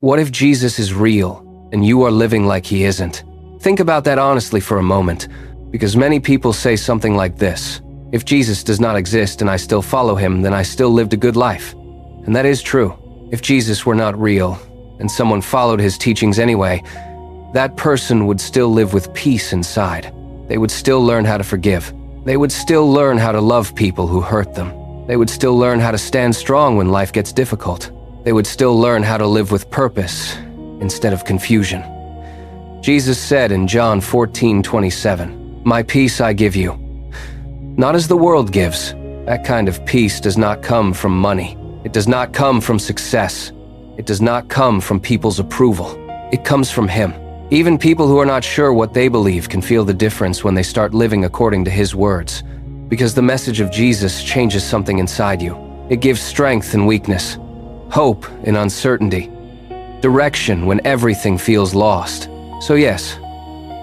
What if Jesus is real and you are living like he isn't? Think about that honestly for a moment, because many people say something like this: if Jesus does not exist and I still follow him, then I still lived a good life. And that is true. If Jesus were not real and someone followed his teachings anyway, that person would still live with peace inside. They would still learn how to forgive. They would still learn how to love people who hurt them. They would still learn how to stand strong when life gets difficult. They would still learn how to live with purpose instead of confusion. Jesus said in John 14:27, "My peace I give you, not as the world gives." That kind of peace does not come from money. It does not come from success. It does not come from people's approval. It comes from him. Even people who are not sure what they believe can feel the difference when they start living according to his words, because the message of Jesus changes something inside you. It gives strength in weakness, hope in uncertainty, direction when everything feels lost. So yes,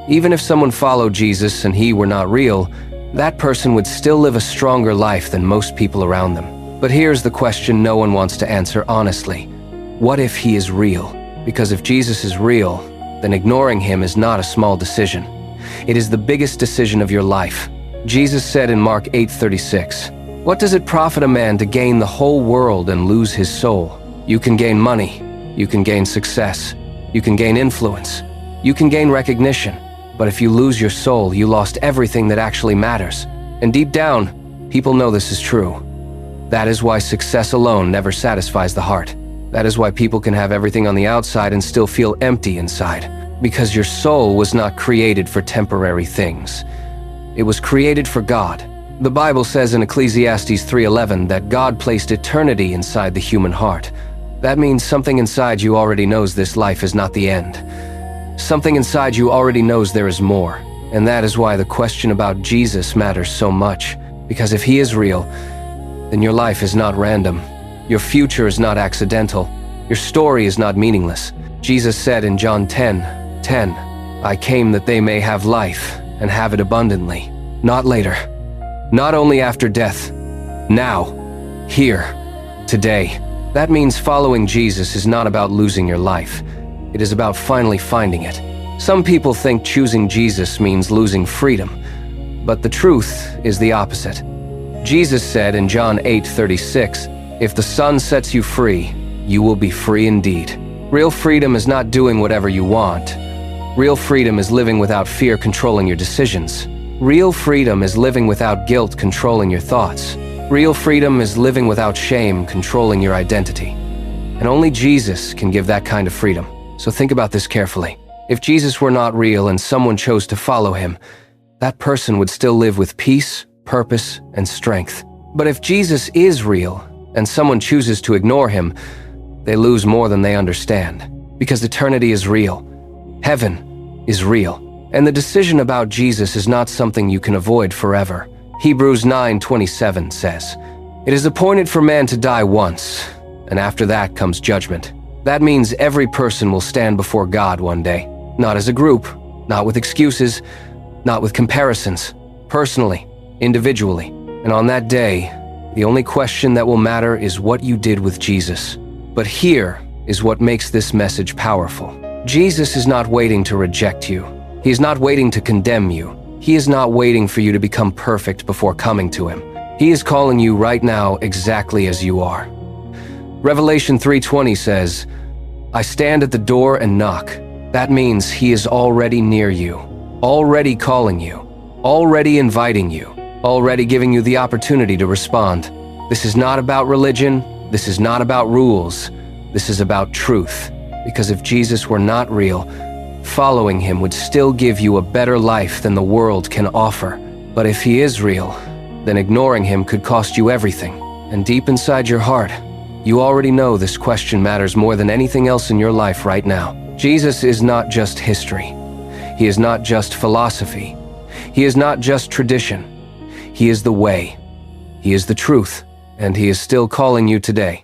even if someone followed Jesus and he were not real, that person would still live a stronger life than most people around them. But here's the question no one wants to answer honestly. What if he is real? Because if Jesus is real, then ignoring him is not a small decision. It is the biggest decision of your life. Jesus said in Mark 8:36, "What does it profit a man to gain the whole world and lose his soul?" You can gain money, you can gain success, you can gain influence, you can gain recognition, but if you lose your soul, you lost everything that actually matters. And deep down, people know this is true. That is why success alone never satisfies the heart. That is why people can have everything on the outside and still feel empty inside. Because your soul was not created for temporary things. It was created for God. The Bible says in Ecclesiastes 3:11 that God placed eternity inside the human heart. That means something inside you already knows this life is not the end. Something inside you already knows there is more. And that is why the question about Jesus matters so much. Because if he is real, then your life is not random. Your future is not accidental. Your story is not meaningless. Jesus said in John 10:10, "I came that they may have life and have it abundantly." Not later. Not only after death. Now. Here. Today. That means following Jesus is not about losing your life. It is about finally finding it. Some people think choosing Jesus means losing freedom, but the truth is the opposite. Jesus said in John 8:36, "If the Son sets you free, you will be free indeed." Real freedom is not doing whatever you want. Real freedom is living without fear controlling your decisions. Real freedom is living without guilt controlling your thoughts. Real freedom is living without shame controlling your identity. And only Jesus can give that kind of freedom. So think about this carefully. If Jesus were not real and someone chose to follow him, that person would still live with peace, purpose, and strength. But if Jesus is real, and someone chooses to ignore him, they lose more than they understand. Because eternity is real. Heaven is real. And the decision about Jesus is not something you can avoid forever. Hebrews 9:27 says, "It is appointed for man to die once, and after that comes judgment." That means every person will stand before God one day. Not as a group, not with excuses, not with comparisons. Personally, individually. And on that day, the only question that will matter is what you did with Jesus. But here is what makes this message powerful. Jesus is not waiting to reject you. He is not waiting to condemn you. He is not waiting for you to become perfect before coming to him. He is calling you right now exactly as you are. Revelation 3:20 says, "I stand at the door and knock." That means he is already near you, already calling you, already inviting you, already giving you the opportunity to respond. This is not about religion. This is not about rules. This is about truth. Because if Jesus were not real, following him would still give you a better life than the world can offer. But if he is real, then ignoring him could cost you everything. And deep inside your heart, you already know this question matters more than anything else in your life right now. Jesus is not just history. He is not just philosophy. He is not just tradition. He is the way. He is the truth. And he is still calling you today.